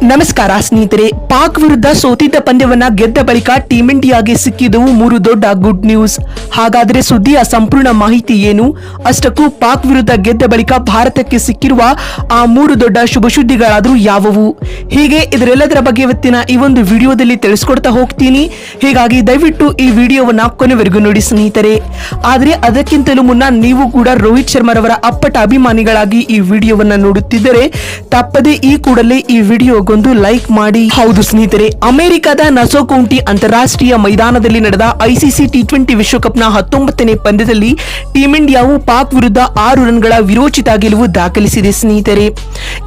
ನಮಸ್ಕಾರ ಸ್ನೇಹಿತರೆ. ಪಾಕ್ ವಿರುದ್ಧ ಸೋತಿದ್ದ ಪಂದ್ಯವನ್ನ ಗೆದ್ದ ಬಳಿಕ ಟೀಂ ಇಂಡಿಯಾಗೆ ಸಿಕ್ಕಿದವು 3 ದೊಡ್ಡ ಗುಡ್ ನ್ಯೂಸ್. ಹಾಗಾದ್ರೆ ಸುದ್ದಿಯ ಸಂಪೂರ್ಣ ಮಾಹಿತಿ ಏನು, ಅಷ್ಟಕ್ಕೂ ಪಾಕ್ ವಿರುದ್ಧ ಗೆದ್ದ ಬಳಿಕ ಭಾರತಕ್ಕೆ ಸಿಕ್ಕಿರುವ ಆ 3 ದೊಡ್ಡ ಶುಭ ಸುದ್ದಿಗಳಾದ್ರೂ ಯಾವುವು, ಹೀಗೆ ಇದರೆಲ್ಲದರ ಬಗ್ಗೆ ಇವತ್ತಿನ ಈ ಒಂದು ವಿಡಿಯೋದಲ್ಲಿ ತಿಳಿಸ್ಕೊಡ್ತಾ ಹೋಗ್ತೀನಿ. ಹೀಗಾಗಿ ದಯವಿಟ್ಟು ಈ ವಿಡಿಯೋವನ್ನ ಕೊನೆವರೆಗೂ ನೋಡಿ ಸ್ನೇಹಿತರೆ. ಆದ್ರೆ ಅದಕ್ಕಿಂತಲೂ ಮುನ್ನ ನೀವು ಕೂಡ ರೋಹಿತ್ ಶರ್ಮಾರವರ ಅಪ್ಪಟ ಅಭಿಮಾನಿಗಳಾಗಿ ಈ ವಿಡಿಯೋವನ್ನ ನೋಡುತ್ತಿದ್ದರೆ ತಪ್ಪದೆ ಈ ಕೂಡಲೇ ಈ ವಿಡಿಯೋಗೊಂದು ಲೈಕ್ ಮಾಡಿ. ಹೌದು ಸ್ನೇಹಿತರೆ, ಅಮೆರಿಕದ ನಸೋ ಕೌಂಟಿ ಅಂತಾರಾಷ್ಟ್ರೀಯ ಮೈದಾನದಲ್ಲಿ ನಡೆದ ಐಸಿಸಿ ಟಿ20 ವಿಶ್ವಕಪ್ನ 19ನೇ ಪಂದ್ಯದಲ್ಲಿ ಟೀಂ ಇಂಡಿಯಾವು ಪಾಕ್ ವಿರುದ್ಧ 6 ರನ್ಗಳ ವಿರೋಚಿತ ಗೆಲುವು ದಾಖಲಿಸಿದೆ ಸ್ನೇಹಿತರೆ.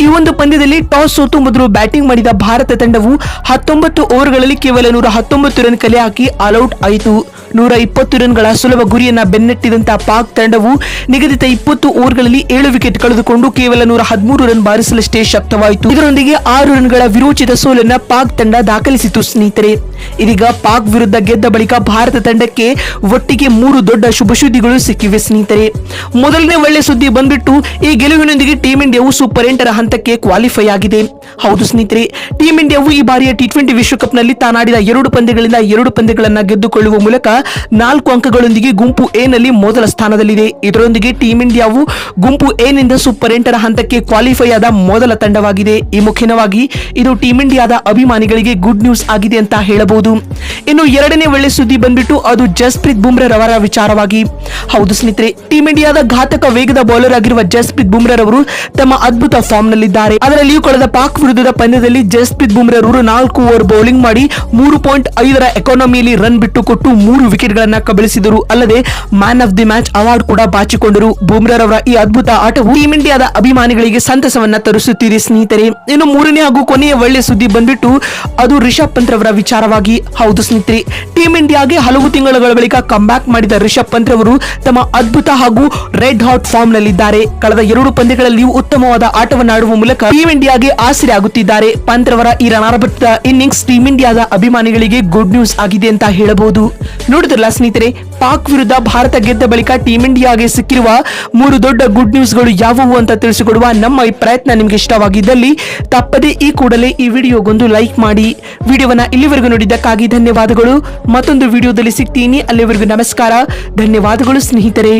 ಈ ಒಂದು ಪಂದ್ಯದಲ್ಲಿ ಟಾಸ್ ಸೋತು ಮೊದಲು ಬ್ಯಾಟಿಂಗ್ ಮಾಡಿದ ಭಾರತ ತಂಡವು 19 ಓವರ್ಗಳಲ್ಲಿ ಕೇವಲ 119 ರನ್ ಕಲೆ ಹಾಕಿ ಆಲ್ಔಟ್ ಆಯಿತು. 120 ರನ್ಗಳ ಸುಲಭ ಗುರಿಯನ್ನ ಬೆನ್ನಟ್ಟಿದಂತಹ ಪಾಕ್ ತಂಡವು ನಿಗದಿತ 20 ಓವರ್ಗಳಲ್ಲಿ 7 ವಿಕೆಟ್ ಕಳೆದುಕೊಂಡು ಕೇವಲ 113 ರನ್ ಬಾರಿಸಲಷ್ಟೇ ಶಕ್ತವಾಯಿತು. ಇದರೊಂದಿಗೆ 6 ರನ್ಗಳ ವಿರೋಚಿತ ಸೋಲನ್ನ ಪಾಕ್ ತಂಡ ದಾಖಲಿಸಿತು ಸ್ನೇಹಿತರೆ. ಇದೀಗ ಪಾಕ್ ವಿರುದ್ಧ ಗೆದ್ದ ಬಳಿಕ ಭಾರತ ತಂಡಕ್ಕೆ ಒಟ್ಟಿಗೆ 3 ದೊಡ್ಡ ಶುಭ ಸುದ್ದಿಗಳು ಸಿಕ್ಕಿವೆ ಸ್ನೇಹಿತರೆ. ಮೊದಲನೇ ಒಳ್ಳೆ ಸುದ್ದಿ ಬಂದ್ಬಿಟ್ಟು ಈ ಗೆಲುವಿನೊಂದಿಗೆ ಟೀಂ ಇಂಡಿಯಾವು ಸೂಪರ್ 8ರ ಹಂತಕ್ಕೆ ಕ್ವಾಲಿಫೈ ಆಗಿದೆ. ಹೌದು ಸ್ನೇಹಿತರೆ, ಟೀಂ ಇಂಡಿಯಾವು ಈ ಬಾರಿಯ ಟಿ20 ವಿಶ್ವಕಪ್ ನಲ್ಲಿ ತಾನಾಡಿದ 2 ಪಂದ್ಯಗಳಿಂದ 2 ಪಂದ್ಯಗಳನ್ನ ಗೆದ್ದುಕೊಳ್ಳುವ ಮೂಲಕ 4 ಅಂಕಗಳೊಂದಿಗೆ ಗುಂಪು ಎ ನಲ್ಲಿ ಮೊದಲ ಸ್ಥಾನದಲ್ಲಿದೆ. ಇದರೊಂದಿಗೆ ಟೀಂ ಇಂಡಿಯಾವು ಗುಂಪು ಎ ನಿಂದ ಸೂಪರ್ 8ರ ಹಂತಕ್ಕೆ ಕ್ವಾಲಿಫೈ ಆದ ಮೊದಲ ತಂಡವಾಗಿದೆ. ಈ ಮುಖ್ಯವಾಗಿ ಇದು ಟೀಂ ಇಂಡಿಯಾದ ಅಭಿಮಾನಿಗಳಿಗೆ ಗುಡ್ ನ್ಯೂಸ್ ಆಗಿದೆ ಅಂತ ಹೇಳಬಹುದು. ಇನ್ನು ಎರಡನೇ ಒಳ್ಳೆ ಸುದ್ದಿ ಬಂದ್ಬಿಟ್ಟು ಅದು ಜಸ್ಪ್ರೀತ್ ಬುಮ್ರಾರವರ ವಿಚಾರವಾಗಿ. ಹೌದು ಸ್ನೇಹಿತರೆ, ಟೀಂ ಇಂಡಿಯಾದ ಘಾತಕ ವೇಗದ ಬೌಲರ್ ಆಗಿರುವ ಜಸ್ಪ್ರೀತ್ ಬುಮ್ರಾರವರು ತಮ್ಮ ಅದ್ಭುತ ಫಾರ್ಮ್ ನಲ್ಲಿದ್ದಾರೆ. ಅದರಲ್ಲಿಯೂ ಕಳೆದ ಪಾಕ್ ವಿರುದ್ಧದ ಪಂದ್ಯದಲ್ಲಿ ಜಸ್ಪ್ರೀತ್ ಬುಮ್ರಾರವರು 4 ಓವರ್ ಬೌಲಿಂಗ್ ಮಾಡಿ 3.5ರ ಎಕಾನಮಿಯಲ್ಲಿ ರನ್ ಬಿಟ್ಟು ಕೊಟ್ಟು 3 ವಿಕೆಟ್ ಗಳನ್ನ ಕಬಳಿಸಿದರು. ಅಲ್ಲದೆ man of the match award ಕೂಡ ಬಾಚಿಕೊಂಡರು. ಬುಮ್ರಾರವರ ಈ ಅದ್ಭುತ ಆಟವು ಟೀಂ ಇಂಡಿಯಾದ ಅಭಿಮಾನಿಗಳಿಗೆ ಸಂತಸವನ್ನ ತರಿಸುತ್ತಿದೆ ಸ್ನೇಹಿತರೆ. ಇನ್ನು ಮೂರನೇ ಹಾಗೂ ಕೊನೆಯ ಒಳ್ಳೆ ಸುದ್ದಿ ಬಂದ್ಬಿಟ್ಟು ಅದು ರಿಷಬ್ ಪಂತ್ ರವರ ವಿಚಾರವಾಗಿ. ಹೌದು ಸ್ನೇಹಿತರೆ, ಟೀಂ ಇಂಡಿಯಾಗೆ ಹಲವು ತಿಂಗಳ ಬಳಿಕ ಕಂಬ್ಯಾಕ್ ಮಾಡಿದ ರಿಷಬ್ ಪಂತ್ ರವರು ತಮ್ಮ ಅದ್ಭುತ ಹಾಗೂ ರೆಡ್ ಹಾಟ್ ಫಾರ್ಮ್ ನಲ್ಲಿದ್ದಾರೆ. ಕಳೆದ 2 ಪಂದ್ಯಗಳಲ್ಲಿಯೂ ಉತ್ತಮವಾದ ಆಟವನ್ನಾಡುವ ಮೂಲಕ ಟೀಂ ಇಂಡಿಯಾಗೆ ಆಸರೆ ಆಗುತ್ತಿದ್ದಾರೆ. ಪಂತ್ ರವರ ಈ ರಣಾರ್ಭದ ಇನ್ನಿಂಗ್ಸ್ ಟೀಂ ಇಂಡಿಯಾದ ಅಭಿಮಾನಿಗಳಿಗೆ ಗುಡ್ ನ್ಯೂಸ್ ಆಗಿದೆ ಅಂತ ಹೇಳಬಹುದು. ನೋಡಿದ್ರಲ್ಲ ಸ್ನೇಹಿತರೆ, ಪಾಕ್ ವಿರುದ್ಧ ಭಾರತ ಗೆದ್ದ ಬಳಿಕ ಟೀಂ ಇಂಡಿಯಾಗೆ ಸಿಕ್ಕಿರುವ 3 ದೊಡ್ಡ ಗುಡ್ ನ್ಯೂಸ್ಗಳು ಯಾವುವು ಅಂತ ತಿಳಿಸಿಕೊಡುವ ನಮ್ಮ ಈ ಪ್ರಯತ್ನ ನಿಮ್ಗೆ ಇಷ್ಟವಾಗಿದ್ದಲ್ಲಿ ತಪ್ಪದೇ ಈ ಕೂಡಲೇ ಈ ವಿಡಿಯೋಗೊಂದು ಲೈಕ್ ಮಾಡಿ. ವಿಡಿಯೋವನ್ನ ಇಲ್ಲಿವರೆಗೂ ನೋಡಿದ್ದಕ್ಕಾಗಿ ಧನ್ಯವಾದಗಳು. ಮತ್ತೊಂದು ವಿಡಿಯೋದಲ್ಲಿ ಸಿಗ್ತೀನಿ. ಅಲ್ಲಿವರೆಗೂ ನಮಸ್ಕಾರ, ಧನ್ಯವಾದಗಳು ಸ್ನೇಹಿತರೆ.